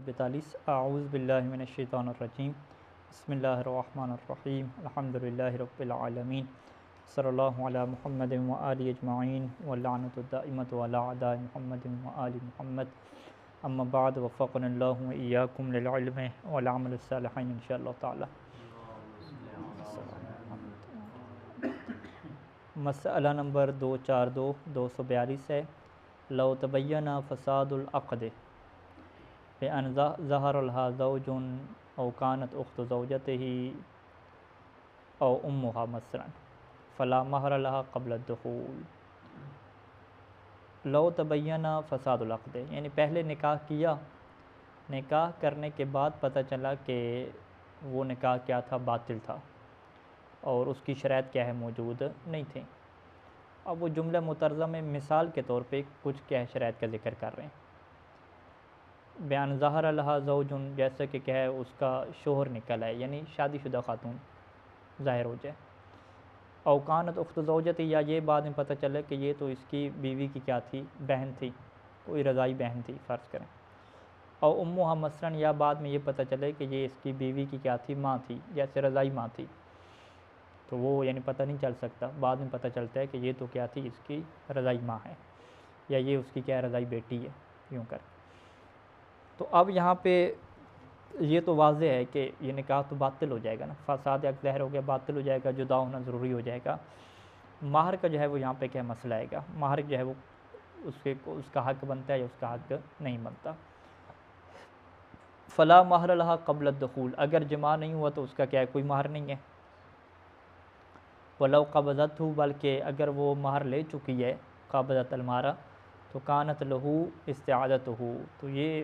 42 اعوذ باللہ من الشیطان الرجیم بسم اللہ الرحمن الرحیم الحمدللہ رب العالمین صلی اللہ علی محمد وآلہ اجمعین واللعنۃ الدائمۃ علی اعداء محمد وآل محمد اما بعد وفقنا اللہ وإیاکم للعلم والعمل الصالحین انشاءاللہ تعالی۔ مسئلہ نمبر 242 ہے، لو تبین فساد العقد بأن ظہر لها زوج او كانت اخت زوجته او امها مثلا فلا مہر لها قبل الدخول۔ لو تبین فساد العقد یعنی پہلے نکاح کیا، نکاح کرنے کے بعد پتہ چلا کہ وہ نکاح کیا تھا، باطل تھا اور اس کی شرائط کیا ہے، موجود نہیں تھیں۔ اب وہ جملہ مترجمہ میں مثال کے طور پہ کچھ کیا ہے شرائط کا ذکر کر رہے ہیں۔ بیان ظہر لہا زوج، جیسا کہ کیا ہے اس کا شوہر نکل ہے، یعنی شادی شدہ خاتون ظاہر ہو جائے۔ او کانت اخت زوجتی، یا یہ بعد میں پتہ چلے کہ یہ تو اس کی بیوی کی کیا تھی، بہن تھی، کوئی رضائی بہن تھی فرض کریں۔ او امها مثلاً، یا بعد میں یہ پتہ چلے کہ یہ اس کی بیوی کی کیا تھی، ماں تھی، جیسے رضائی ماں تھی، تو وہ یعنی پتہ نہیں چل سکتا، بعد میں پتہ چلتا ہے کہ یہ تو کیا تھی، اس کی رضائی ماں ہے، یا یہ اس کی کیا رضائی بیٹی ہے، یوں کر۔ تو اب یہاں پہ یہ تو واضح ہے کہ یہ نکاح تو باطل ہو جائے گا نا، فساد یک ظاہر ہو گیا، باطل ہو جائے گا، جدا ہونا ضروری ہو جائے گا۔ مہر کا جو ہے وہ یہاں پہ کیا مسئلہ آئے گا، مہر جو ہے وہ اس کا حق بنتا ہے یا اس کا حق نہیں بنتا۔ فلا مہر لہا قبل الدخول، اگر جماع نہیں ہوا تو اس کا کیا ہے، کوئی مہر نہیں ہے۔ ولو قبضت، بلکہ اگر وہ مہر لے چکی ہے، قبضت المہر، تو کانت لہو استعادتہ، تو یہ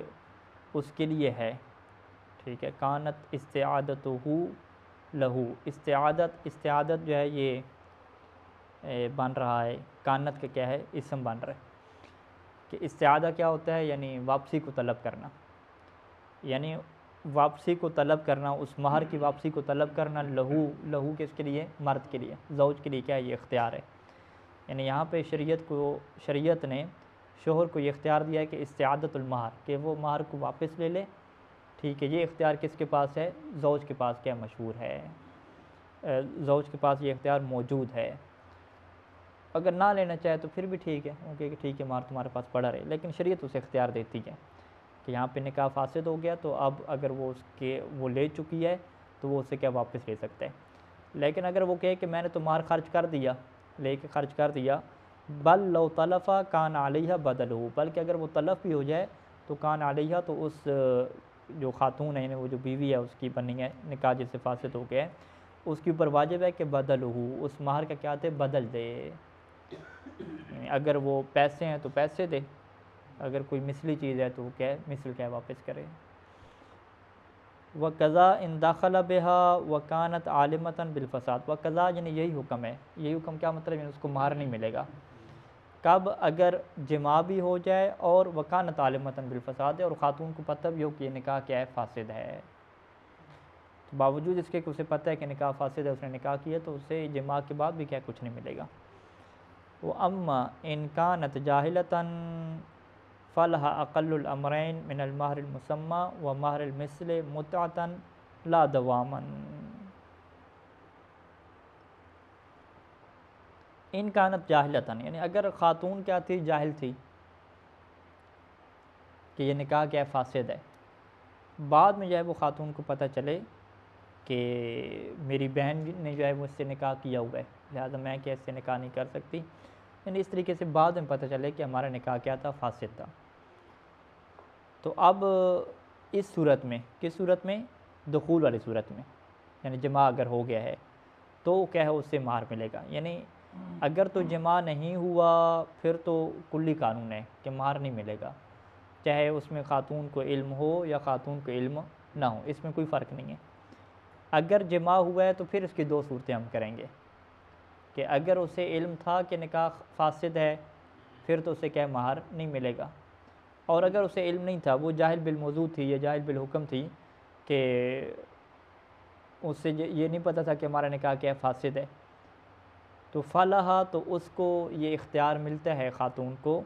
اس کے لیے ہے، ٹھیک ہے، کانت استعادتہ لہو، استعادت جو ہے یہ بن رہا ہے، کانت کا کیا ہے، اسم بن رہا ہے کہ استعادہ کیا ہوتا ہے، یعنی واپسی کو طلب کرنا، یعنی واپسی کو طلب کرنا، اس مہر کی واپسی کو طلب کرنا، لہو کس کے لیے، مرد کے لیے، زوج کے لیے کیا ہے، یہ اختیار ہے۔ یعنی یہاں پہ شریعت نے شوہر کو یہ اختیار دیا ہے کہ استعادت المہر، کہ وہ مہر کو واپس لے لے، ٹھیک ہے، یہ اختیار کس کے پاس ہے، زوج کے پاس کیا مشہور ہے، زوج کے پاس یہ اختیار موجود ہے۔ اگر نہ لینا چاہے تو پھر بھی ٹھیک ہے، کہ ٹھیک ہے مہر تمہارے پاس پڑا رہے، لیکن شریعت اسے اختیار دیتی ہے کہ یہاں پہ نکاح فاسد ہو گیا، تو اب اگر وہ لے چکی ہے تو وہ اسے کیا واپس لے سکتا ہے۔ لیکن اگر وہ کہے کہ میں نے تو مہر خرچ کر دیا، لے کے خرچ کر دیا، بل لو طلفا کان علیہ بدلہ، بلکہ اگر وہ طلف بھی ہو جائے تو کان علیہ، تو اس جو خاتون ہے، یعنی وہ جو بیوی ہے اس کی بنی ہے، نکاح جس سے فاسد ہو گیا ہے، اس کے اوپر واجب ہے کہ بدلہ، اس مہر کا کیا دے، بدل دے، یعنی اگر وہ پیسے ہیں تو پیسے دے، اگر کوئی مثلی چیز ہے تو وہ کیا ہے، مثل کیا واپس کرے۔ وَقَضَا إِن دَخَلَ بِهَا وَكَانَتْ عَالِمَةً بِالْفَسَادِ، وَقَضَا یعنی یہی حکم ہے، یہی حکم کیا مطلب ہے، اس کو مہر نہیں ملے گا، کب، اگر جماع بھی ہو جائے اور وَكَانَتْ عَالِمَةً بِالْفَسَادِ، اور خاتون کو پتہ بھی ہو کہ یہ نکاح کیا ہے، فاسد ہے، تو باوجود اس کے کہ اسے پتہ ہے کہ نکاح فاسد ہے، اس نے نکاح کیا، تو اسے جماع کے بعد بھی کیا کچھ نہیں ملے گا۔ وَأَمَّا إِن كَانَتْ جَاهِلَةً فَلَهَا أَقَلُّ الْأَمْرَيْنِ مِنَ الْمَهْرِ الْمُسَمَّى وَمَهْرِ الْمِثْلِ مُتْعَةً لَا دَوَامًا۔ ان کانت جاہلتاً، یعنی اگر خاتون کیا تھی، جاہل تھی کہ یہ نکاح کیا فاسد ہے، بعد میں جو ہے وہ خاتون کو پتہ چلے کہ میری بہن نے جو ہے مجھ سے نکاح کیا ہوا ہے، لہٰذا میں کیا اس سے نکاح نہیں کر سکتی، یعنی اس طریقے سے بعد میں پتہ چلے کہ ہمارا نکاح کیا تھا، فاسد تھا، تو اب اس صورت میں، کس صورت میں، دخول والی صورت میں، یعنی جماع اگر ہو گیا ہے تو کیا ہے، اس سے مہر ملے گا، یعنی اگر تو جماع نہیں ہوا پھر تو کلی قانون ہے کہ مہر نہیں ملے گا، چاہے اس میں خاتون کو علم ہو یا خاتون کو علم نہ ہو، اس میں کوئی فرق نہیں ہے۔ اگر جماع ہوا ہے تو پھر اس کی دو صورتیں ہم کریں گے کہ اگر اسے علم تھا کہ نکاح فاسد ہے پھر تو اسے کیا مہر نہیں ملے گا، اور اگر اسے علم نہیں تھا، وہ جاہل بالموضوع تھی یا جاہل بالحکم تھی کہ اس سے یہ نہیں پتہ تھا کہ ہمارا نکاح کیا فاسد ہے، تو فلاح، تو اس کو یہ اختیار ملتا ہے خاتون کو،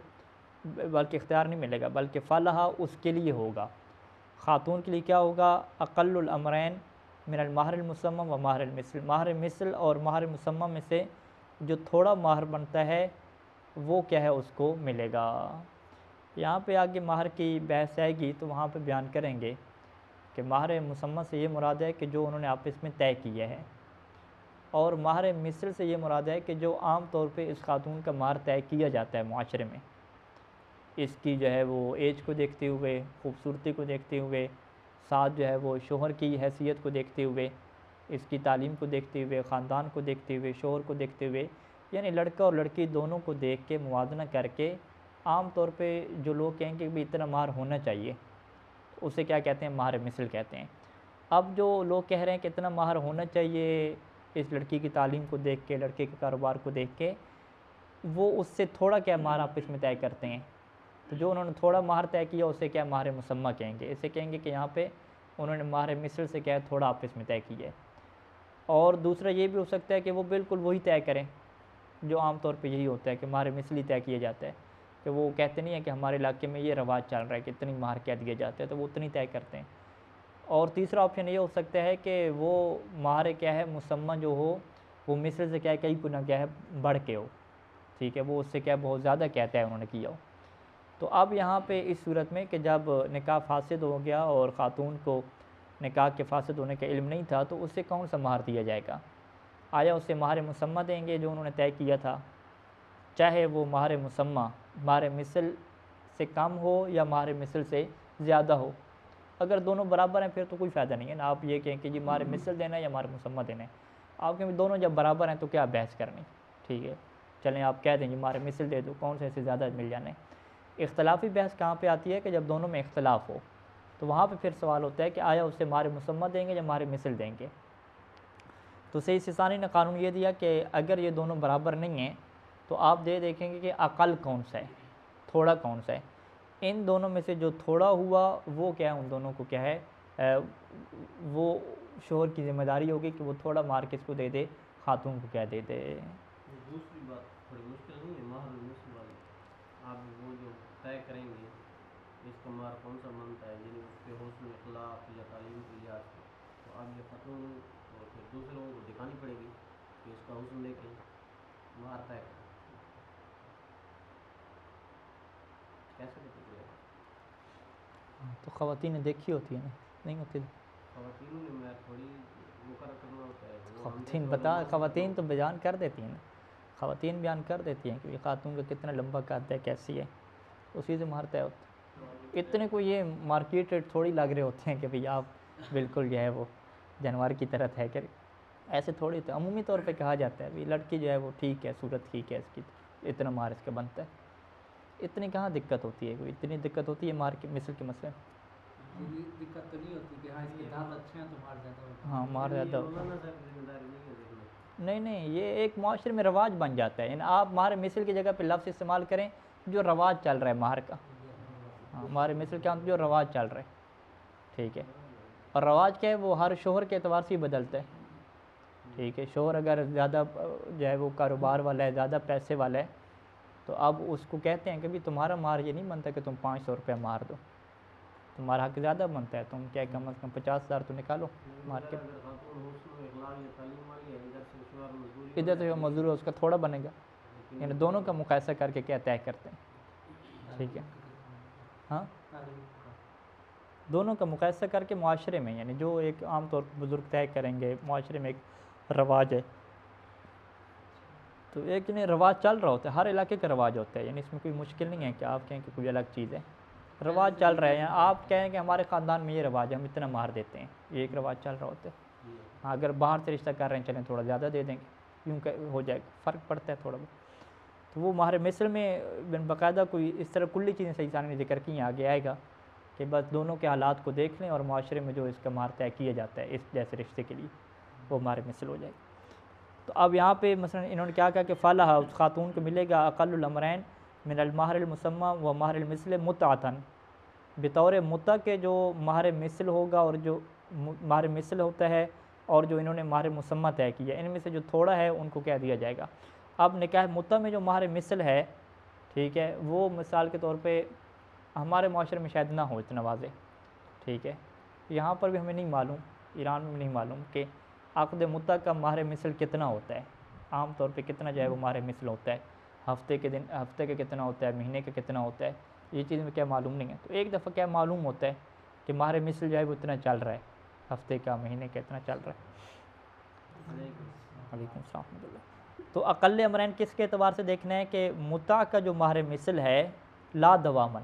بلکہ اختیار نہیں ملے گا بلکہ فلاح اس کے لیے ہوگا، خاتون کے لیے کیا ہوگا؟ اقل الامرین من المہر المسمى و مہر المثل، مہر مثل اور مہر مسمى میں سے جو تھوڑا مہر بنتا ہے وہ کیا ہے اس کو ملے گا۔ یہاں پہ آگے مہر کی بحث آئے گی تو وہاں پہ بیان کریں گے کہ مہر مسمى سے یہ مراد ہے کہ جو انہوں نے آپس میں طے کیا ہے، اور مہر مثل سے یہ مراد ہے کہ جو عام طور پہ اس خاتون کا مہر طے کیا جاتا ہے معاشرے میں، اس کی جو ہے وہ ایج کو دیکھتے ہوئے، خوبصورتی کو دیکھتے ہوئے، ساتھ جو ہے وہ شوہر کی حیثیت کو دیکھتے ہوئے، اس کی تعلیم کو دیکھتے ہوئے، خاندان کو دیکھتے ہوئے، شوہر کو دیکھتے ہوئے، یعنی لڑکا اور لڑکی دونوں کو دیکھ کے موازنہ کر کے عام طور پہ جو لوگ کہیں کہ بھی اتنا مہر ہونا چاہیے، اسے کیا کہتے ہیں؟ مہر مثل کہتے ہیں۔ اب جو لوگ کہہ رہے ہیں کہ اتنا مہر ہونا چاہیے اس لڑکی کی تعلیم کو دیکھ کے، لڑکے کے کاروبار کو دیکھ کے، وہ اس سے تھوڑا کیا مہر آپس میں طے کرتے ہیں، تو جو انہوں نے تھوڑا مہر طے کیا اسے کیا مہر مسمى کہیں گے، اسے کہیں گے کہ یہاں پہ انہوں نے مہر مثل سے کیا ہے تھوڑا آپس میں طے کیا ہے۔ اور دوسرا یہ بھی ہو سکتا ہے کہ وہ بالکل وہی طے کریں جو عام طور پہ یہی ہوتا ہے کہ مہر مثل ہی طے کیا جاتا ہے، کہ وہ کہتے نہیں ہیں کہ ہمارے علاقے میں یہ رواج چل رہا ہے کہ اتنی مہر کیا دیا جاتا ہے تو وہ اتنی طے کرتے ہیں۔ اور تیسرا آپشن یہ ہو سکتا ہے کہ وہ مہر کیا ہے مسمى جو ہو وہ مثل سے کیا ہے کئی گنا کیا ہے بڑھ کے ہو، ٹھیک ہے، وہ اس سے کیا بہت زیادہ کہتا ہے انہوں نے کیا ہو۔ تو اب یہاں پہ اس صورت میں کہ جب نکاح فاسد ہو گیا اور خاتون کو نکاح کے فاسد ہونے کا علم نہیں تھا تو اسے کون سا مہر دیا جائے گا؟ آیا اسے مہر مسمى دیں گے جو انہوں نے طے کیا تھا، چاہے وہ مہر مسمى مہر مثل سے کم ہو یا مہر مثل سے زیادہ ہو؟ اگر دونوں برابر ہیں پھر تو کوئی فائدہ نہیں ہے نا، آپ یہ کہیں کہ جی مہر مثل دینا ہے یا مہر مسمى دینا ہے، آپ کہیں دونوں جب برابر ہیں تو کیا بحث کرنی، ٹھیک ہے، چلیں آپ کہہ دیں جی مہر مثل دے دو، کون سے زیادہ مل جانے۔ اختلافی بحث کہاں پہ آتی ہے کہ جب دونوں میں اختلاف ہو، تو وہاں پہ پھر سوال ہوتا ہے کہ آیا اسے مہر مسمى دیں گے یا مہر مثل دیں گے۔ تو سید سیستانی نے قانون یہ دیا کہ اگر یہ دونوں برابر نہیں ہیں تو آپ دیکھیں گے کہ اقل کون سا ہے، تھوڑا کون سا ہے، ان دونوں میں سے جو تھوڑا ہوا وہ کیا ہے ان دونوں کو کیا ہے وہ شوہر کی ذمہ داری ہوگی کہ وہ تھوڑا مہر کس کو دے دے؟ خاتون کو کیا دے دے۔ دوسری بات تھوڑی مشکل نہیں ہے مہر المثل والی، آپ وہ جو طے کریں گے اس کا مہر کون سا بنتا ہے، یعنی اس کے حسن اخلاق یا تعلیم کے لحاظ سے، تو اب یہ خاتون اور پھر دوسرے لوگوں کو دکھانی پڑے گی کہ اس کا حسن دیکھیں مہر طے کریں، کیسے دیکھیں گے؟ تو خواتین نے دیکھی ہوتی ہے نا، نہیں ہوتی خواتین نے میں تھوڑی مقرر کرنا ہوتا ہے، خواتین بتا خواتین تو بیان کر دیتی ہیں نا، خواتین بیان کر دیتی ہیں کہ یہ خاتون کا کتنا لمبا قد ہے، کیسی ہے، اسی سے مہر طے ہوتا ہے۔ اتنے کو یہ مارکیٹ ریٹ تھوڑی لگ رہے ہوتے ہیں کہ بھئی آپ بالکل جو ہے وہ جانور کی طرح ہے، کہ ایسے تھوڑی ہوتے ہیں، عمومی طور پہ کہا جاتا ہے بھئی لڑکی جو ہے وہ ٹھیک ہے، صورت ٹھیک ہے اس کی، اتنا مہر اس کا بنتا ہے۔ اتنی کہاں دقت ہوتی ہے، کوئی اتنی دقت ہوتی ہے مہر کے مثل کے مسئلے میں؟ دقت تو نہیں ہوتی کہ ہاں اس کے دانت اچھے ہیں تو مہر زیادہ ہوتا ہے، ہاں مہر زیادہ ہوتا ہے، مولانا صاحب کی ذمہ داری نہیں ہے دیکھنا۔ نہیں یہ ایک معاشرے میں رواج بن جاتا ہے، یعنی آپ مہر مثل کی جگہ پہ لفظ استعمال کریں جو رواج چل رہا ہے مہر کا، ہاں مہر مثل کیا جو رواج چل رہا ہے، ٹھیک ہے، اور رواج کیا ہے وہ ہر شوہر کے اعتبار سے ہی بدلتا ہے، ٹھیک ہے، شوہر اگر زیادہ جو ہے وہ کاروبار والا ہے، زیادہ پیسے والا ہے، تو اب اس کو کہتے ہیں کہ بھی تمہارا مہر یہ نہیں بنتا کہ تم 500 روپے مہر دو، تمہارا حق زیادہ بنتا ہے، تم کیا کم از کم 50,000 تو نکالو مہر کے، اگر خاتون حسن و اخلاق یا تعلیم والی ہے، ادھر سے شوہر مزدوری ادھر سے جو مزدور ہے اس کا تھوڑا بنے گا، یعنی دونوں کا مقایسہ کر کے کیا طے کرتے ہیں، ٹھیک ہے، ہاں دونوں کا مقایسہ کر کے معاشرے میں، یعنی جو ایک عام طور پر بزرگ طے کریں گے، معاشرے میں ایک رواج ہے، تو ایک نہیں رواج چل رہا ہوتا ہے، ہر علاقے کا رواج ہوتا ہے، یعنی اس میں کوئی مشکل نہیں ہے کہ آپ کہیں کہ کوئی الگ چیز ہے، رواج چل رہا ہے، یعنی آپ کہیں کہ ہمارے خاندان میں یہ رواج ہے، ہم اتنا مہر دیتے ہیں، یہ ایک رواج چل رہا ہوتا ہے، ہاں اگر باہر سے رشتہ کر رہے ہیں چلیں تھوڑا زیادہ دے دیں گے، یوں کہ ہو جائے گا، فرق پڑتا ہے تھوڑا بہت، تو وہ مہر مثل میں باقاعدہ کوئی اس طرح کلی چیزیں صحیح سانی ذکر کی ہیں، آگے آئے گا کہ بس دونوں کے حالات کو دیکھ لیں اور معاشرے میں جو اس کا مہر طے کیا جاتا ہے اس جیسے رشتے کے لیے وہ مہر مثل ہو جائے گا۔ تو اب یہاں پہ مثلا انہوں نے کیا کہا کہ فلاح اس خاتون کو ملے گا اقل الامرین من المہر المسمى و مہر المثل متعتاً، بطور متع کے جو مہر مثل ہوگا، اور جو مہر مثل ہوتا ہے اور جو انہوں نے مہر مسمى طے کیا، ان میں سے جو تھوڑا ہے ان کو کیا دیا جائے گا۔ اب نکاح متع میں جو مہر مثل ہے، ٹھیک ہے، وہ مثال کے طور پہ ہمارے معاشرے میں شاید نہ ہو اتنا واضح، ٹھیک ہے، یہاں پر بھی ہمیں نہیں معلوم، ایران میں بھی نہیں معلوم کہ عقد متع کا مہر مثل کتنا ہوتا ہے، عام طور پہ کتنا جو ہے وہ مہر مثل ہوتا ہے، ہفتے کا کتنا ہوتا ہے، مہینے کا کتنا ہوتا ہے، یہ چیز میں کیا معلوم نہیں ہے۔ تو ایک دفعہ کیا معلوم ہوتا ہے کہ مہر مثل جو ہے وہ اتنا چل رہا ہے، ہفتے کا مہینے کا اتنا چل رہا ہے۔ علیکم السلام ورحمۃ اللہ۔ تو اقل امرین کس کے اعتبار سے دیکھنا ہے کہ متع کا جو مہر مثل ہے لا دوامن،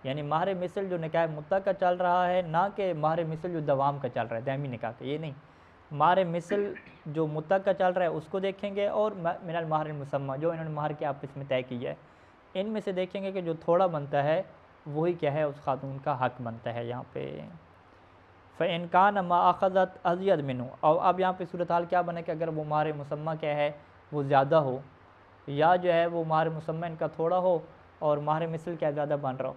یعنی مہر مثل جو نکاح متع کا چل رہا ہے، نہ کہ مہر مثل جو دوام کا چل رہا ہے دائمی نکاح کا، یہ نہیں، مہر مثل جو متع کا چل رہا ہے اس کو دیکھیں گے، اور من المہر المسمى جو انہوں نے مہر کے آپس میں طے کیا ہے، ان میں سے دیکھیں گے کہ جو تھوڑا بنتا ہے وہی کیا ہے اس خاتون کا حق بنتا ہے یہاں پہ۔ فَإِنْ كَانَ مَا أَخَذَتْ أَزْيَدْ مِنْهُ، اور اب یہاں پہ صورتحال کیا بنے کہ اگر وہ مہر مسمى کیا ہے وہ زیادہ ہو، یا جو ہے وہ مہر مسمى ان کا تھوڑا ہو اور مہر مثل کیا زیادہ بن رہا ہو۔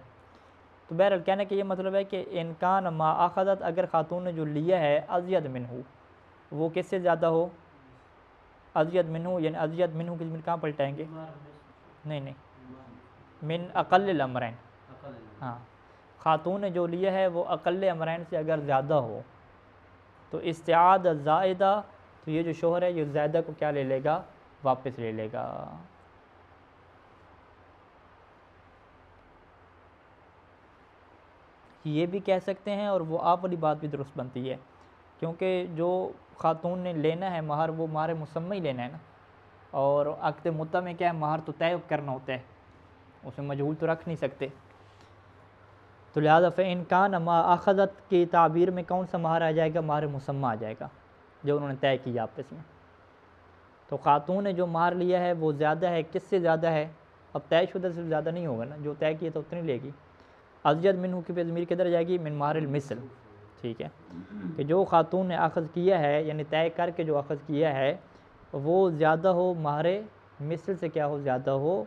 تو بہرحال کہنے کا یہ مطلب ہے کہ ان کان ما اخذت، اگر خاتون نے جو لیا ہے ازید منہ، وہ کس سے زیادہ ہو، ازید منہ، یعنی ازید منہ کی ضمیر کہاں پلٹائیں گے، نہیں من اقل الامرین، ہاں خاتون نے جو لیا ہے وہ اقل امرین سے اگر زیادہ ہو، تو استعاد زائدہ، تو یہ جو شوہر ہے یہ زائدہ کو کیا لے لے گا، واپس لے لے گا۔ یہ بھی کہہ سکتے ہیں، اور وہ آپ والی بات بھی درست بنتی ہے، کیونکہ جو خاتون نے لینا ہے مہر وہ مہر مسمى ہی لینا ہے نا، اور عقد متع میں کیا ہے مہر تو طے کرنا ہوتا ہے، اس میں مجہول تو رکھ نہیں سکتے۔ تو لہٰذا فَإِنْ كَانَ مَا أَخَذَتْ کی تعبیر میں کون سا مہر آ جائے گا، مہر مسمى آ جائے گا جو انہوں نے طے کیا آپس میں۔ تو خاتون نے جو مہر لیا ہے وہ زیادہ ہے، کس سے زیادہ ہے، اب طے شدہ سے زیادہ نہیں ہوگا نا، جو طے کیا تو اتنی لے گی۔ ازید منہ کی پہ ضمیر کدھر جائے گی، من مہر المثل، ٹھیک ہے، کہ جو خاتون نے اخذ کیا ہے یعنی طے کر کے جو اخذ کیا ہے وہ زیادہ ہو، مہر مثل سے کیا ہو، زیادہ ہو،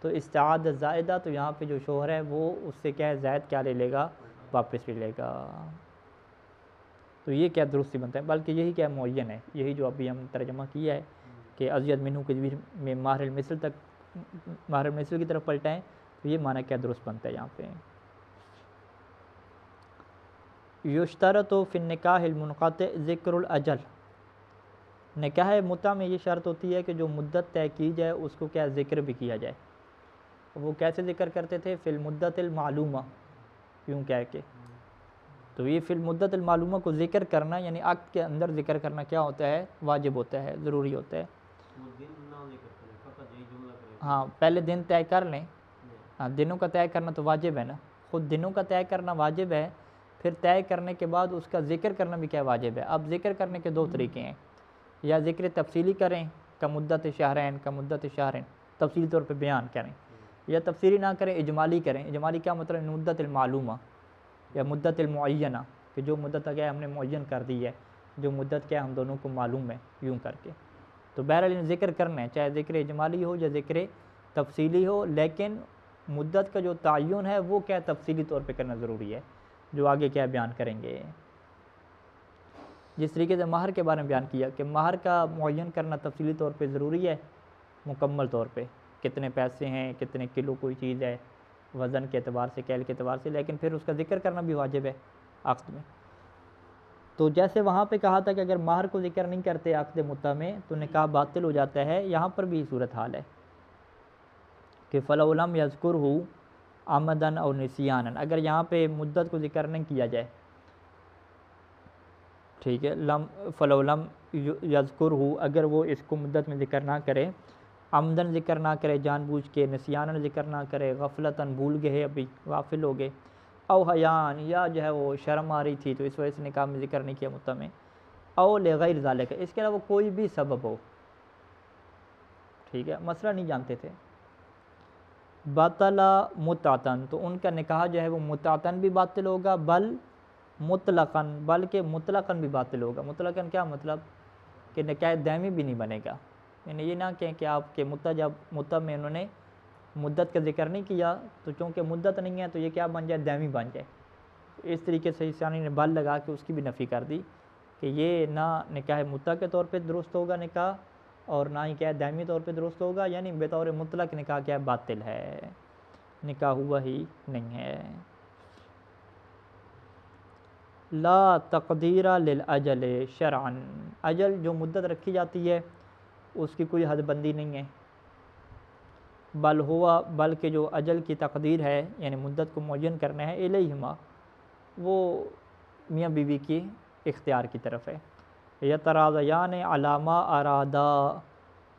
تو استعاد زائدہ، تو یہاں پہ جو شوہر ہے وہ اس سے کیا ہے زائد کیا لے لے گا، واپس لے لے گا۔ تو یہ کیا درستی بنتا ہے، بلکہ یہی کیا معین ہے، یہی جو ابھی ہم ترجمہ کیا ہے کہ ازید منہ کی ضمیر میں مہر المثل تک، مہر المثل کی طرف پلٹائیں، تو یہ معنی کیا درست بنتا ہے یہاں پہ۔ یشترط فی النکاح المنقطع ذکر الاجل، نکاح متع میں یہ شرط ہوتی ہے کہ جو مدت طے کی جائے اس کو کیا ذکر بھی کیا جائے۔ وہ کیسے ذکر کرتے تھے، فی المدت المعلومہ، یوں کہہ کے، تو یہ فی المدت المعلومہ کو ذکر کرنا یعنی عقد کے اندر ذکر کرنا کیا ہوتا ہے، واجب ہوتا ہے، ضروری ہوتا ہے۔ ہاں پہلے دن طے کر لیں، ہاں دنوں کا طے کرنا تو واجب ہے نا، خود دنوں کا طے کرنا واجب ہے، پھر طے کرنے کے بعد اس کا ذکر کرنا بھی کیا واجب ہے۔ اب ذکر کرنے کے دو طریقے ہیں، یا ذکر تفصیلی کریں کا مدت شہرین، کا مدت شہرین، تفصیلی طور پہ بیان کریں، یا تفصیلی نہ کریں اجمالی کریں۔ اجمالی کیا مطلب، مدت المعلومہ یا مدت المعینہ، کہ جو مدت کیا ہم نے معین کر دی ہے، جو مدت کیا ہم دونوں کو معلوم ہے، یوں کر کے۔ تو بہرحال ذکر کرنا ہے، چاہے ذکر اجمالی ہو یا ذکر تفصیلی ہو، لیکن مدت کا جو تعین ہے وہ کیا تفصیلی طور پہ کرنا ضروری ہے، جو آگے کیا بیان کریں گے۔ جس طریقے سے مہر کے بارے میں بیان کیا کہ مہر کا معین کرنا تفصیلی طور پہ ضروری ہے، مکمل طور پہ کتنے پیسے ہیں، کتنے کلو کوئی چیز ہے، وزن کے اعتبار سے، کیل کے اعتبار سے، لیکن پھر اس کا ذکر کرنا بھی واجب ہے عقد میں۔ تو جیسے وہاں پہ کہا تھا کہ اگر مہر کو ذکر نہیں کرتے عقد متع میں تو نکاح باطل ہو جاتا ہے، یہاں پر بھی صورت حال ہے کہ فَلَوْ لَمْ يَذْكُرْهُ عَمْدًا أَوْ نِسْيَانًا، اگر یہاں پہ مدت کو ذکر نہیں کیا جائے، ٹھیک ہے، فَلَوْ لَمْ يَذْكُرْهُ، اگر وہ اس کو مدت میں ذکر نہ کرے، عمدن ذکر نہ کرے جان بوجھ کے، نسیانن ذکر نہ کرے غفلتاً بھول گئے، ابھی غافل ہو گئے، او حیان، یا جو ہے وہ شرم آ رہی تھی تو اس وجہ سے نکاح میں ذکر نہیں کیا متع میں، او لغیر ذالک، اس کے علاوہ کوئی بھی سبب ہو، ٹھیک ہے، مسئلہ نہیں جانتے تھے، باطل متعتن، تو ان کا نکاح جو ہے وہ متعتن بھی باطل ہوگا، بل مطلقاً، بلکہ مطلقاً بھی باطل ہوگا۔ مطلقاً کیا مطلب، کہ نکاح دائمی بھی نہیں بنے گا، یعنی یہ نہ کہیں کہ آپ کے متع، جب متع میں انہوں نے مدت کا ذکر نہیں کیا تو چونکہ مدت نہیں ہے تو یہ کیا بن جائے، دائمی بن جائے۔ اس طریقے سے ثانی نے بل لگا کے اس کی بھی نفی کر دی کہ یہ نہ نکاح متع کے طور پہ درست ہوگا نکاح، اور نہ ہی کیا دائمی طور پہ درست ہوگا، یعنی بطور مطلق نکاح کیا باطل ہے، نکاح ہوا ہی نہیں ہے۔ لا تقدیر للاجل شرعا، اجل جو مدت رکھی جاتی ہے اس کی کوئی حد بندی نہیں ہے، بلکہ جو اجل کی تقدیر ہے یعنی مدت کو معین کرنا ہے الیہما، وہ میاں بیوی کی اختیار کی طرف ہے۔ یتراضیان علی ما ارادا،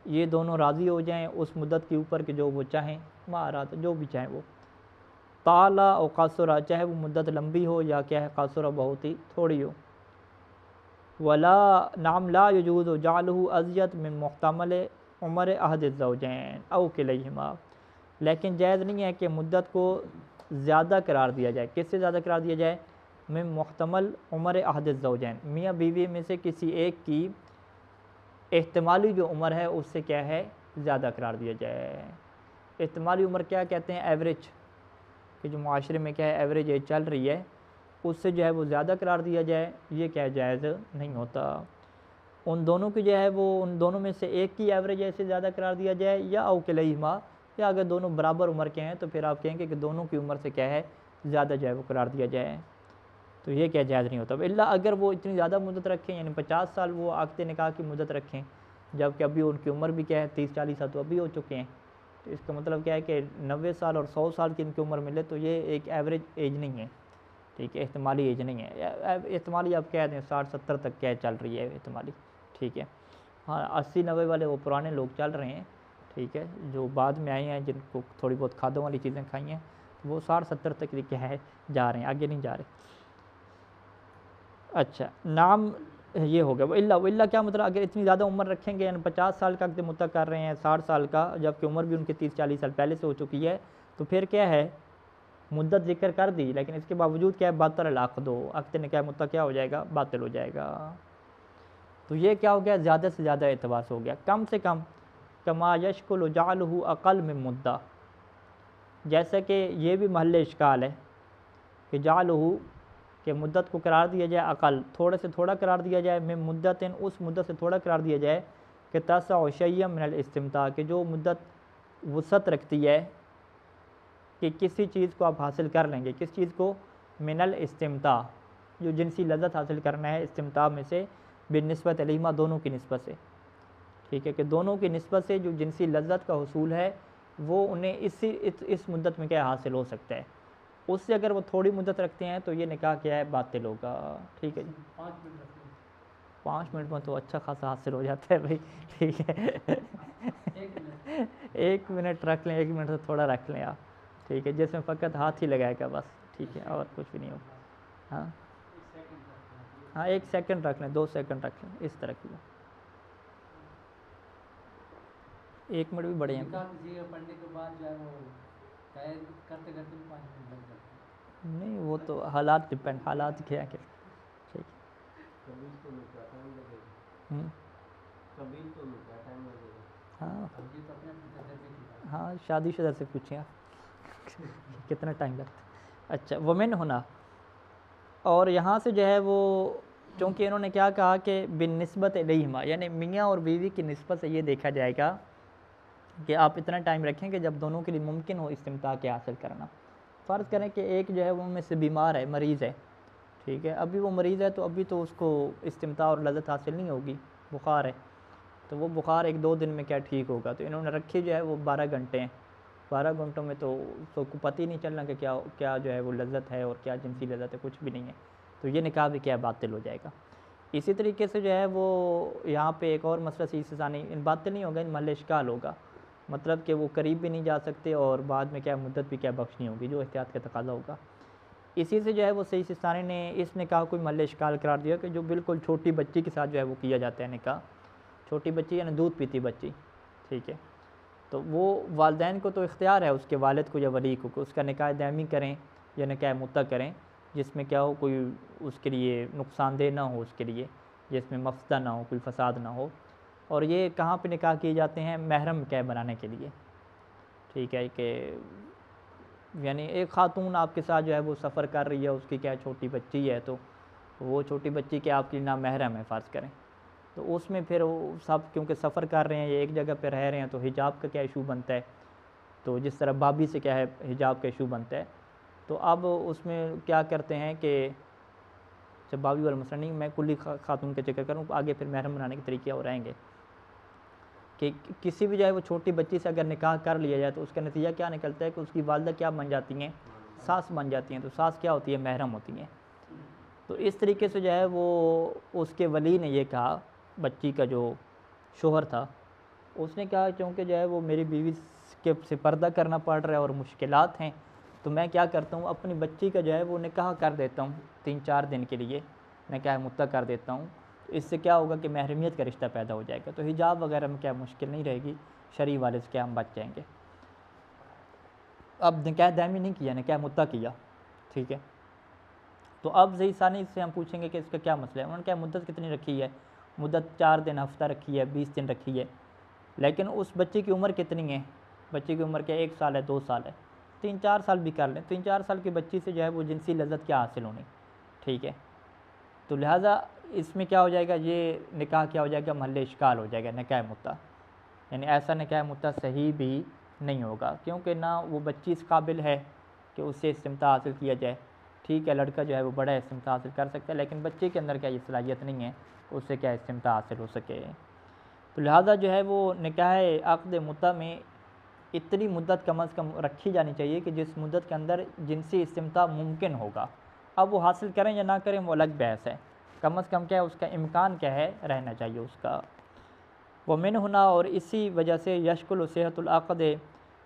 یہ دونوں راضی ہو جائیں اس مدت کے اوپر کہ جو وہ چاہیں، ما ارادا جو بھی چاہیں وہ، طالا او قاصرہ چاہے وہ مدت لمبی ہو یا کیا ہے قاصرہ بہت ہی تھوڑی ہو، ولا نعم لا یجوز جعلہ ازید من محتمل عمر احد الزوجین او کلیہما، لیکن جائز نہیں ہے کہ مدت کو زیادہ قرار دیا جائے، کس سے زیادہ قرار دیا جائے، من محتمل عمر احد الزوجین، میاں بیوی میں سے کسی ایک کی احتمالی جو عمر ہے اس سے کیا ہے زیادہ قرار دیا جائے۔ احتمالی عمر کیا کہتے ہیں، ایوریج، کہ جو معاشرے میں کیا ہے ایوریج ایج چل رہی ہے اس سے جو ہے وہ زیادہ قرار دیا جائے، یہ کیا جائز نہیں ہوتا۔ ان دونوں کی جو ہے وہ ان دونوں میں سے ایک کی ایوریج ایج سے زیادہ قرار دیا جائے، یا او کلیہما، یا اگر دونوں برابر عمر کے ہیں تو پھر آپ کہیں گے کہ دونوں کی عمر سے کیا ہے زیادہ جو ہے وہ قرار دیا جائے، تو یہ کیا جائز نہیں ہوتا، الا اگر وہ اتنی زیادہ مدت رکھیں، یعنی 50 سال وہ عقد نکاح کی مدت رکھیں، جبکہ ابھی ان کی عمر بھی کیا ہے 30-40 سال تو ابھی ہو چکے ہیں، تو اس کا مطلب کیا ہے کہ 90 سال اور 100 سال کی ان کی عمر ملے تو یہ ایک ایوریج ایج نہیں ہے، ٹھیک ہے، احتمالی ایج نہیں ہے، احتمالی آپ کہہ دیں 60-70 تک کیا چل رہی ہے احتمالی، ٹھیک ہے، ہاں 80-90 والے وہ پرانے لوگ چل رہے ہیں، ٹھیک ہے، جو بعد میں آئے ہیں جن کو تھوڑی بہت کھادوں والی چیزیں کھائی ہیں وہ 60-70 تک کیا ہے جا رہے ہیں، آگے نہیں جا رہے۔ اچھا نام یہ ہو گیا، وہ اللہ کیا مطلب اگر اتنی زیادہ عمر رکھیں گے، یعنی 50 سال کا عقد مطلق کر رہے ہیں 60 سال کا، جبکہ عمر بھی ان کی 30-40 سال پہلے سے ہو چکی ہے، تو پھر کیا ہے مدت ذکر کر دی لیکن اس کے باوجود کیا ہے باطل العقد، عقد نکاح مطلق کیا ہو جائے گا باطل ہو جائے گا، تو یہ کیا ہو گیا زیادہ سے زیادہ اعتبار سے ہو گیا، کم سے کم کما یشکل جعلہ اقل من مدہ، جیسا کہ یہ بھی محل اشکال ہے کہ جعلہ کہ مدت کو قرار دیا جائے اقل، تھوڑے سے تھوڑا قرار دیا جائے، من مدت اس مدت سے تھوڑا قرار دیا جائے کہ تسع شیئا من الاستمتاع، کہ جو مدت وسعت رکھتی ہے کہ کسی چیز کو آپ حاصل کر لیں گے، کس چیز کو، من الاستمتاع، جو جنسی لذت حاصل کرنا ہے استمتاع میں سے، بالنسبت علیہما دونوں کی نسبت سے، ٹھیک ہے، کہ دونوں کی نسبت سے جو جنسی لذت کا حصول ہے وہ انہیں اس مدت میں کیا حاصل ہو سکتا ہے، اس سے اگر وہ تھوڑی مدت رکھتے ہیں تو یہ نکاح کیا ہے باطل ہوگا، ٹھیک ہے جی، 5 منٹ رکھ لیں، 5 منٹ میں تو اچھا خاصا حاصل ہو جاتا ہے بھائی، ٹھیک ہے 1 منٹ 1 منٹ رکھ لیں، 1 منٹ سے تھوڑا رکھ لیں آپ، ٹھیک ہے، جس میں فقط ہاتھ ہی لگائے گا بس، ٹھیک ہے، اور کچھ بھی نہیں ہوگا، ہاں 1 سیکنڈ رکھ لیں، ہاں 1 سیکنڈ رکھ لیں، 2 سیکنڈ رکھ لیں، اس طرح کی 1 منٹ بھی بڑے ہیں، نکاح کی چیزیں پڑھنے کے بعد جو ہے وہ تیاری کرتے کرتے بھی 5 منٹ لگ جاتے ہیں۔ نہیں وہ تو حالات ڈپینڈ، حالات کیا کہ ٹھیک قبیل تو میں کیا ٹائم لگے گا، ہے، قبیل تو میں کیا ٹائم لگے گا، ہاں اب یہ تو اپنے اپنے تجربے کی بات ہے۔ ہاں شادی شدہ سے پوچھیں آپ کتنا ٹائم لگتا ہے۔ اچھا ومن ہونا، اور یہاں سے جو ہے وہ چونکہ انہوں نے کیا کہا کہ بالنسبت الیہما، یعنی میاں اور بیوی کی نسبت سے یہ دیکھا جائے گا کہ آپ اتنا ٹائم رکھیں کہ جب دونوں کے لیے ممکن ہو استمتاع کے حاصل کرنا، فرض کریں کہ ایک جو ہے وہ ان میں سے بیمار ہے، مریض ہے، ٹھیک ہے، ابھی وہ مریض ہے تو ابھی تو اس کو استمتاع اور لذت حاصل نہیں ہوگی، بخار ہے تو وہ بخار 1-2 دن میں کیا ٹھیک ہوگا، تو انہوں نے رکھی جو ہے وہ 12 گھنٹے ہیں، 12 گھنٹوں میں تو اس کو پتہ ہی نہیں چلنا کہ کیا جو ہے وہ لذت ہے اور کیا جنسی لذت ہے، کچھ بھی نہیں ہے، تو یہ نکاح بھی کیا باطل ہو جائے گا۔ اسی طریقے سے جو ہے وہ یہاں پہ ایک اور مسئلہ سی ثانی باطل نہیں ہوگا، ان محل اشکال ہوگا، مطلب کہ وہ قریب بھی نہیں جا سکتے اور بعد میں کیا مدت بھی کیا بخشنی ہوگی، جو احتیاط کا تقاضا ہوگا۔ اسی سے جو ہے وہ صحیح سستانی نے اس نکاح کو محل اشکال قرار دیا کہ جو بالکل چھوٹی بچی کے ساتھ جو ہے وہ کیا جاتا ہے نکاح، چھوٹی بچی یعنی دودھ پیتی بچی، ٹھیک ہے، تو وہ والدین کو تو اختیار ہے اس کے والد کو یا ولی کو کہ اس کا نکاح دائمی کریں یا نکاح مطلق کریں، جس میں کیا ہو کوئی اس کے لیے نقصان دہ نہ ہو، اس کے لیے جس میں مفسدہ نہ ہو، کوئی فساد نہ ہو، اور یہ کہاں پہ نکاح کیے جاتے ہیں، محرم نکاح بنانے کے لیے، ٹھیک ہے، کہ یعنی ایک خاتون آپ کے ساتھ جو ہے وہ سفر کر رہی ہے، اس کی کیا چھوٹی بچی ہے، تو وہ چھوٹی بچی کے آپ کی نامحرم ہے فرض کریں، تو اس میں پھر وہ سب کیونکہ سفر کر رہے ہیں یا ایک جگہ پہ رہ رہے ہیں تو حجاب کا کیا ایشو بنتا ہے، تو جس طرح بابی سے کیا ہے حجاب کا ایشو بنتا ہے، تو اب اس میں کیا کرتے ہیں کہ شبابی والمسن نہیں، میں کلی خاتون کا ذکر کروں، آگے پھر محرم بنانے کے طریقے اور رہیں گے کہ کسی بھی جو ہے وہ چھوٹی بچی سے اگر نکاح کر لیا جائے تو اس کا نتیجہ کیا نکلتا ہے کہ اس کی والدہ کیا بن جاتی ہیں، ساس بن جاتی ہیں، تو ساس کیا ہوتی ہے، محرم ہوتی ہیں۔ تو اس طریقے سے جو ہے وہ اس کے ولی نے یہ کہا، بچی کا جو شوہر تھا اس نے کہا چونکہ جو ہے وہ میری بیوی کے سے پردہ کرنا پڑ رہا ہے اور مشکلات ہیں، تو میں کیا کرتا ہوں اپنی بچی کا جو ہے وہ نکاح کر دیتا ہوں 3-4 دن کے لیے، نکاح مطلق کر دیتا ہوں، اس سے کیا ہوگا کہ محرمیت کا رشتہ پیدا ہو جائے گا، تو حجاب وغیرہ میں کیا مشکل نہیں رہے گی، شرعی والے سے کیا ہم بچ جائیں گے۔ اب نکاح دائمی نہیں کیا، نکاح مطلق کیا، ٹھیک ہے۔ تو اب زئی ثانی سے ہم پوچھیں گے کہ اس کا کیا مسئلہ ہے، انہوں نے کیا مدت کتنی رکھی ہے، مدت 4 دن، ہفتہ رکھی ہے، 20 دن رکھی ہے، لیکن اس بچے کی عمر کتنی ہے، بچے کی عمر کیا 1 سال ہے، 2 سال ہے، 3-4 سال بھی کر لیں، 3-4 سال کی بچی سے جو ہے وہ جنسی لذت کیا حاصل ہونی، ٹھیک ہے۔ تو لہٰذا اس میں کیا ہو جائے گا، یہ نکاح کیا ہو جائے گا، محل اشکال ہو جائے گا، نکاح مطلق، یعنی ایسا نکاح مطلق صحیح بھی نہیں ہوگا، کیونکہ نہ وہ بچی اس قابل ہے کہ اس سے استمتاع حاصل کیا جائے، ٹھیک ہے، لڑکا جو ہے وہ بڑا استمتاع حاصل کر سکتا ہے، لیکن بچے کے اندر کیا یہ صلاحیت نہیں ہے کہ اس سے کیا استمتاع حاصل ہو سکے۔ تو لہٰذا جو ہے وہ نکاح عقد مطلق میں اتنی مدت کم از کم رکھی جانی چاہیے کہ جس مدت کے اندر جنسی استمتاع ممکن ہوگا، اب وہ حاصل کریں یا نہ کریں وہ الگ بحث ہے، کم از کم کیا ہے اس کا امکان کیا ہے، رہنا چاہیے اس کا۔ ومن ہونا، اور اسی وجہ سے یشکل صحت العقد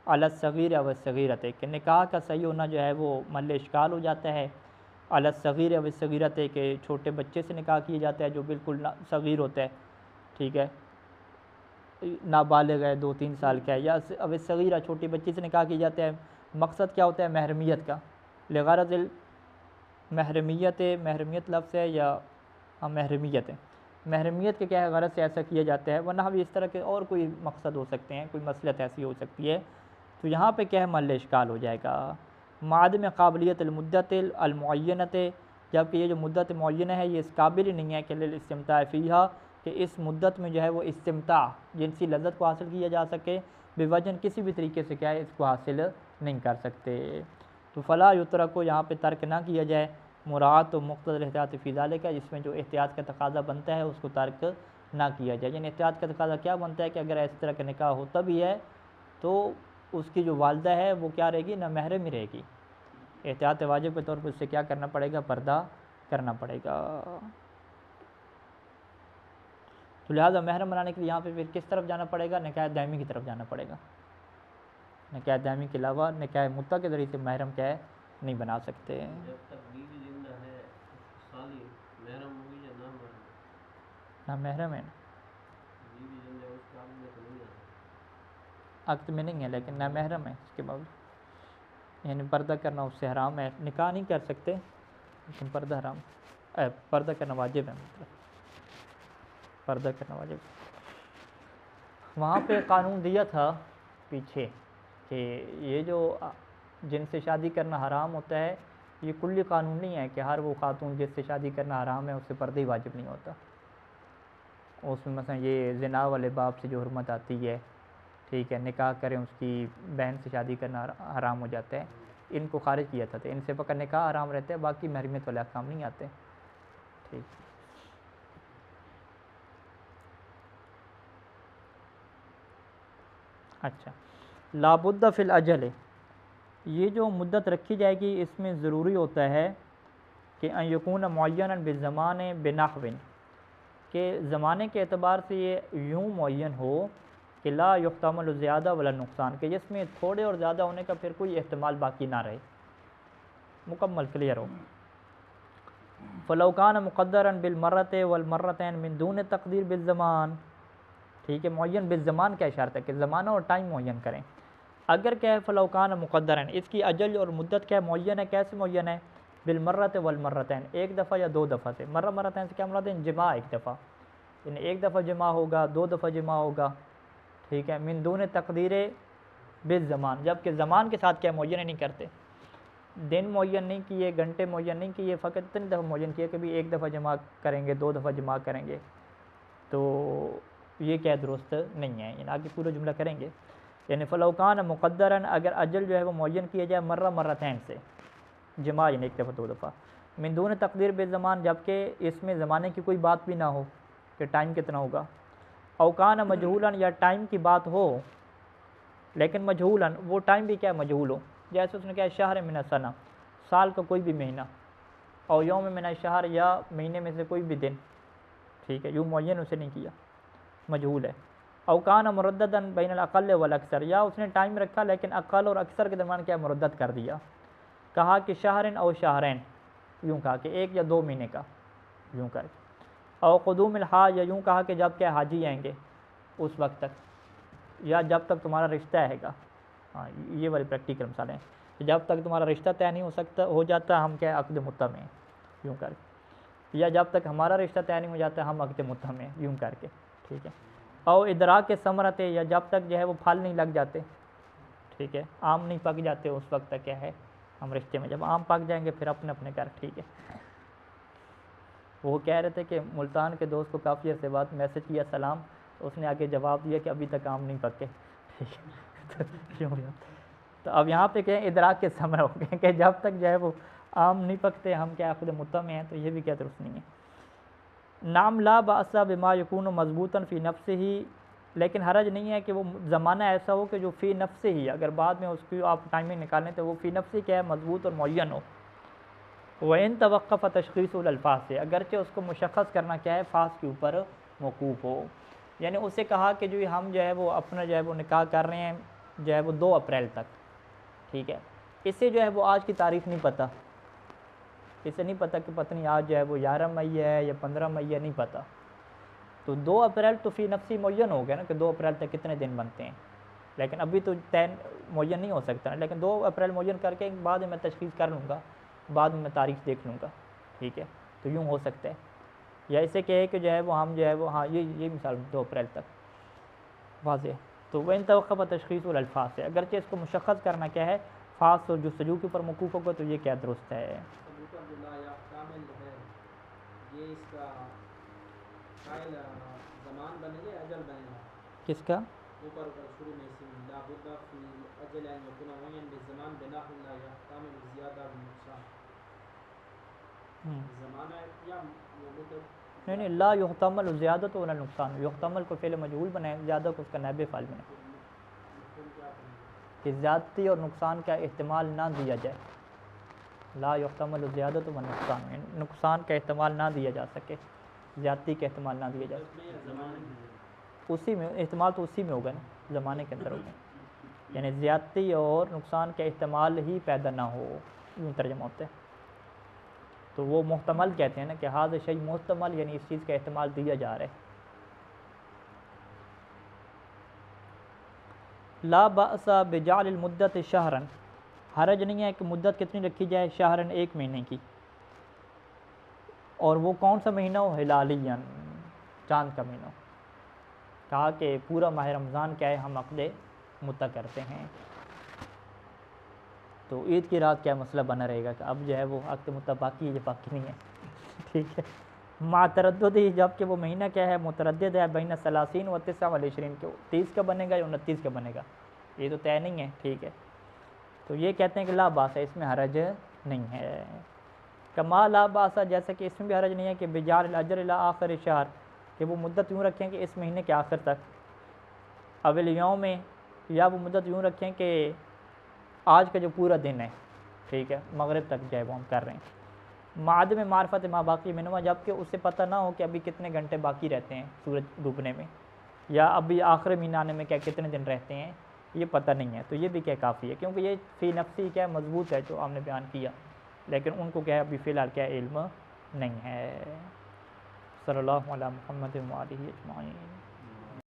علی الصغیر و الصغیرۃ، کہ نکاح کا صحیح ہونا جو ہے وہ محل اشکال ہو جاتا ہے، علی الصغیر و الصغیرۃ، کہ چھوٹے بچے سے نکاح کیا جاتا ہے جو بالکل صغیر ہوتا ہے، ٹھیک ہے، نابالغ ہے، 2-3 سال کا ہے، یا اب صغیرہ چھوٹی بچی سے نکاح کیا جاتا ہے، مقصد کیا ہوتا ہے، محرمیت کا، لغرض محرمیت، محرمیت لفظ ہے یا محرمیت ہے، محرمیت کے کیا ہے غرض سے ایسا کیا جاتا ہے، ورنہ بھی اس طرح کے اور کوئی مقصد ہو سکتے ہیں، کوئی مصلحت ایسی ہو سکتی ہے، تو یہاں پہ کیا ہے محل اشکال ہو جائے گا۔ معدم قابلیت المدت المعینت، جبکہ یہ جو مدت معینہ ہے یہ اس قابل ہی نہیں ہے کہ للاستمتاع فیہا، کہ اس مدت میں جو ہے وہ استمتاع جنسی لذت کو حاصل کیا جا سکے، بوجن کسی بھی طریقے سے کیا ہے اس کو حاصل نہیں کر سکتے، تو فلا یترک کو یہاں پہ ترک نہ کیا جائے، مراعات و مقتضی الاحتیاط فی ذالک، جس میں جو احتیاط کا تقاضا بنتا ہے اس کو ترک نہ کیا جائے، یعنی احتیاط کا تقاضا کیا بنتا ہے کہ اگر اس طرح کا نکاح ہوتا بھی ہے تو اس کی جو والدہ ہے وہ کیا رہے گی، نہ محرم ہی رہے گی، احتیاط واجب کے طور پر اس سے کیا کرنا پڑے گا، پردہ کرنا پڑے گا۔ تو لہٰذا محرم بنانے کے لیے یہاں پہ پھر کس طرف جانا پڑے گا، نکاح دائمی کی طرف جانا پڑے گا، نکاح دائمی کے علاوہ نکاح مطلق کے ذریعے سے محرم کیا ہے نہیں بنا سکتے۔ جب تک بیوی زندہ ہے سالی محرم ہوئی یا نہ محرم؟ نہ محرم ہے، بیوی زندہ ہے اس کے عقد میں تو نہیں ہے، عقد میں نہیں ہے لیکن نہ محرم ہے، اس کے باوجود یعنی پردہ کرنا اس سے حرام ہے، نکاح نہیں کر سکتے لیکن پردہ حرام، پردہ کرنا واجب ہے، مطلب پردہ کرنا واجب۔ وہاں پہ قانون دیا تھا پیچھے کہ یہ جو جن سے شادی کرنا حرام ہوتا ہے یہ کلی قانون نہیں ہے کہ ہر وہ خاتون جس سے شادی کرنا حرام ہے اس سے پردہ ہی واجب نہیں ہوتا، اس میں مثلا یہ زنا والے باب سے جو حرمت آتی ہے، ٹھیک ہے، نکاح کریں اس کی بہن سے شادی کرنا حرام ہو جاتا ہے، ان کو خارج کیا تھا، ان سے فقط نکاح حرام رہتا ہے، باقی محرمیت والے احکام نہیں آتے، ٹھیک۔ اچھا، لابد فی الاجل، یہ جو مدت رکھی جائے گی اس میں ضروری ہوتا ہے کہ ان یکون معینا بالزمان بنحو، کہ زمانے کے اعتبار سے یہ یوں معین ہو کہ لا یحتمل زیادہ ولا نقصان، کہ جس میں تھوڑے اور زیادہ ہونے کا پھر کوئی احتمال باقی نہ رہے، مکمل کلیئر ہو۔ فلو کان مقدرا بالمرۃ والمرتین من دون تقدیر بالزمان، ٹھیک ہے، معین بالزمان کا اشارت ہے کہ زمانہ اور ٹائم معین کریں، اگر کیا ہے فلو کان مقدرا، اس کی اجل اور مدت کیا معین ہے، کیسے معین ہے، بالمرۃ والمرتین، ایک دفعہ یا 2 دفعہ سے، مرہ مرتین سے کیا مراد ہے، جماع ایک دفعہ، یعنی ایک دفعہ جماع ہوگا، 2 دفعہ جماع ہوگا، ٹھیک ہے، من دون تقدیر بالزمان، جبکہ زمان کے ساتھ کیا معین نہیں کرتے، دن معین نہیں کیے، گھنٹے معین نہیں کیے، فقط اتنی دفعہ معین کیے کہ بھی 1 دفعہ جماع کریں گے، 2 دفعہ جماع کریں گے، تو یہ کیا درست نہیں ہے، یعنی آگے پورا جملہ کریں گے، یعنی فلو کان مقدرا، اگر اجل جو ہے وہ معین کیا جائے مرہ مرتین سے، جماع یعنی 1 دفعہ 2 دفعہ، من دون تقدیر بالزمان، جبکہ اس میں زمانے کی کوئی بات بھی نہ ہو کہ ٹائم کتنا ہوگا، او کان مجہولاً، یا ٹائم کی بات ہو لیکن مجہولاً، وہ ٹائم بھی کیا مجہول ہو، جیسے اس نے کہا شہر من السنہ، سال کا کوئی بھی مہینہ، او یوم من الشہر، یا مہینے میں سے کوئی بھی دن، ٹھیک ہے، یوں معین اسے نہیں کیا، مجہول ہے، او کان مردداً بین الاقل والاکثر، یا اس نے ٹائم رکھا لیکن اقل اور اکثر کے درمیان کیا مردد کر دیا، کہا کہ شہرن او شہرین، یوں کہا کہ 1 یا 2 مہینے کا، یوں کر کے، او قدوم الحاج، یا یوں کہا کہ جب کہ حاجی آئیں گے اس وقت تک، یا جب تک تمہارا رشتہ ہے گا، ہاں یہ والی پریکٹیکل مثالیں ہیں کہ جب تک تمہارا رشتہ طے نہیں ہو جاتا ہم کیا عقد متم ہیں، یوں کر کے، یا جب تک ہمارا رشتہ طے نہیں ہو جاتا ہم عقد متم ہیں، یوں کر کے، ٹھیک ہے، او ادراک کے ثمرتے، یا جب تک جو ہے وہ پھل نہیں لگ جاتے، ٹھیک ہے، آم نہیں پک جاتے اس وقت تک کیا ہے ہم رشتے میں، جب آم پک جائیں گے پھر اپنے اپنے گھر، ٹھیک ہے۔ وہ کہہ رہے تھے کہ ملتان کے دوست کو کافی عرصے بعد میسج کیا سلام، تو اس نے آگے جواب دیا کہ ابھی تک آم نہیں پکے، ٹھیک ہے، تو اب یہاں پہ کہ ادراک کے ثمرہ ہو گئے کہ جب تک جو ہے وہ آم نہیں پکتے ہم کیا عقد متم ہیں، تو یہ بھی کیا درست نہیں ہے۔ نام لا باس بما یکون مضبوطاً فی نفسہ ہی، لیکن حرج نہیں ہے کہ وہ زمانہ ایسا ہو کہ جو فی نفس ہی، اگر بعد میں اس کی آپ ٹائمنگ نکالیں تو وہ فی نفس ہی کیا ہے مضبوط اور معین ہو، وَإِن توقف تشخیص الالفاظ سے، اگرچہ اس کو مشخص کرنا کیا ہے فاظ کے اوپر موقوف ہو، یعنی اسے کہا کہ جو ہم جو ہے وہ اپنا جو ہے وہ نکاح کر رہے ہیں جو ہے وہ 2 اپریل تک، ٹھیک ہے، اسے جو ہے وہ آج کی تاریخ نہیں پتہ، اسے نہیں پتہ کہ پتہ نہیں آج جو ہے وہ 11 مئی ہے یا 15 مئی ہے، نہیں پتہ، تو 2 اپریل تو فی نفسی معین ہو گیا نا کہ 2 اپریل تک کتنے دن بنتے ہیں، لیکن ابھی تو طے معین نہیں ہو سکتا نا، لیکن 2 اپریل معین کر کے بعد میں تشخیص کر لوں گا، بعد میں تاریخ دیکھ لوں گا، ٹھیک ہے، تو یوں ہو سکتا ہے، یا اسے کہے کہ جو ہے وہ ہم جو ہے وہ ہاں یہ مثال 2 اپریل تک واضح، تو وہ ان توقف تشخیص الالفاظ سے، اگرچہ اس کو مشخص کرنا کیا ہے فاظ اور جستجو کے اوپر موقوف ہوگا، تو یہ کیا درست ہے۔ ثبوت عبداللہ یا کامل ہے، یہ اس کا قائل زمان بنے گا اجل بنے گا، کس کا؟ اوپر شروع میں اسی میں لا بد فی اجل ان یکون معین بالزمان بنحو لا یحتمل زیادہ بالنقصان، زمانہ یا مدت نہیں لا یحتمل زیادت ولا نقصان، یحتمل کو فعل مجہول بنائیں، زیادہ کو اس کا نائب فاعل بنائیں کہ زیادتی اور نقصان کا احتمال نہ دیا جائے، لا یحتمل زیادت و نقصان، نقصان کا احتمال نہ دیا جا سکے، زیادتی کا احتمال نہ دیا جا سکے، اسی میں احتمال تو اسی میں ہوگا نا، زمانے کے اندر ہوگا، یعنی زیادتی اور نقصان کا احتمال ہی پیدا نہ ہو، یوں ترجمہ ہوتا ہے، تو وہ محتمل کہتے ہیں نا کہ ہاذا شیء محتمل، یعنی اس چیز کا احتمال دیا جا رہا ہے۔ لا بأس بجعل المدت شہرن، حرج نہیں ہے کہ مدت کتنی رکھی جائے، شہرن 1 مہینے کی، اور وہ کون سا مہینہ ہو، ہلالیاً، چاند کا مہینہ ہو، کہا کہ پورا ماہ رمضان کیا ہے ہم عقد متع کرتے ہیں، تو عید کی رات کیا مسئلہ بنا رہے گا کہ اب جو ہے وہ عقد متع باقی ہے یا باقی نہیں ہے، ٹھیک ہے، مع تردد ہی، جب کہ وہ مہینہ کیا ہے متردد ہے بین 30 و 29 کے، 30 کا بنے گا یا 29 کا بنے گا، یہ تو طے نہیں ہے، ٹھیک ہے، تو یہ کہتے ہیں کہ لا باس ہے، اس میں حرج نہیں ہے، کما لا باس، جیسے کہ اس میں بھی حرج نہیں ہے کہ بجعل الاجر الی آخر شہر، کہ وہ مدت یوں رکھیں کہ اس مہینے کے آخر تک، اول یوم میں، یا وہ مدت یوں رکھیں کہ آج کا جو پورا دن ہے، ٹھیک ہے، مغرب تک جو ہے وہ ہم کر رہے ہیں، معدم معرفت ما باقی منہا، جب کہ اسے پتہ نہ ہو کہ ابھی کتنے گھنٹے باقی رہتے ہیں سورج ڈوبنے میں، یا ابھی آخر مہینہ آنے میں کیا کتنے دن رہتے ہیں، یہ پتہ نہیں ہے، تو یہ بھی کیا کافی ہے، کیونکہ یہ فی نفسی کیا مضبوط ہے جو ہم نے بیان کیا، لیکن ان کو کیا ہے ابھی فی الحال کیا علم نہیں ہے۔ صلی اللہ علیہ محمد و آلہ اجمعین۔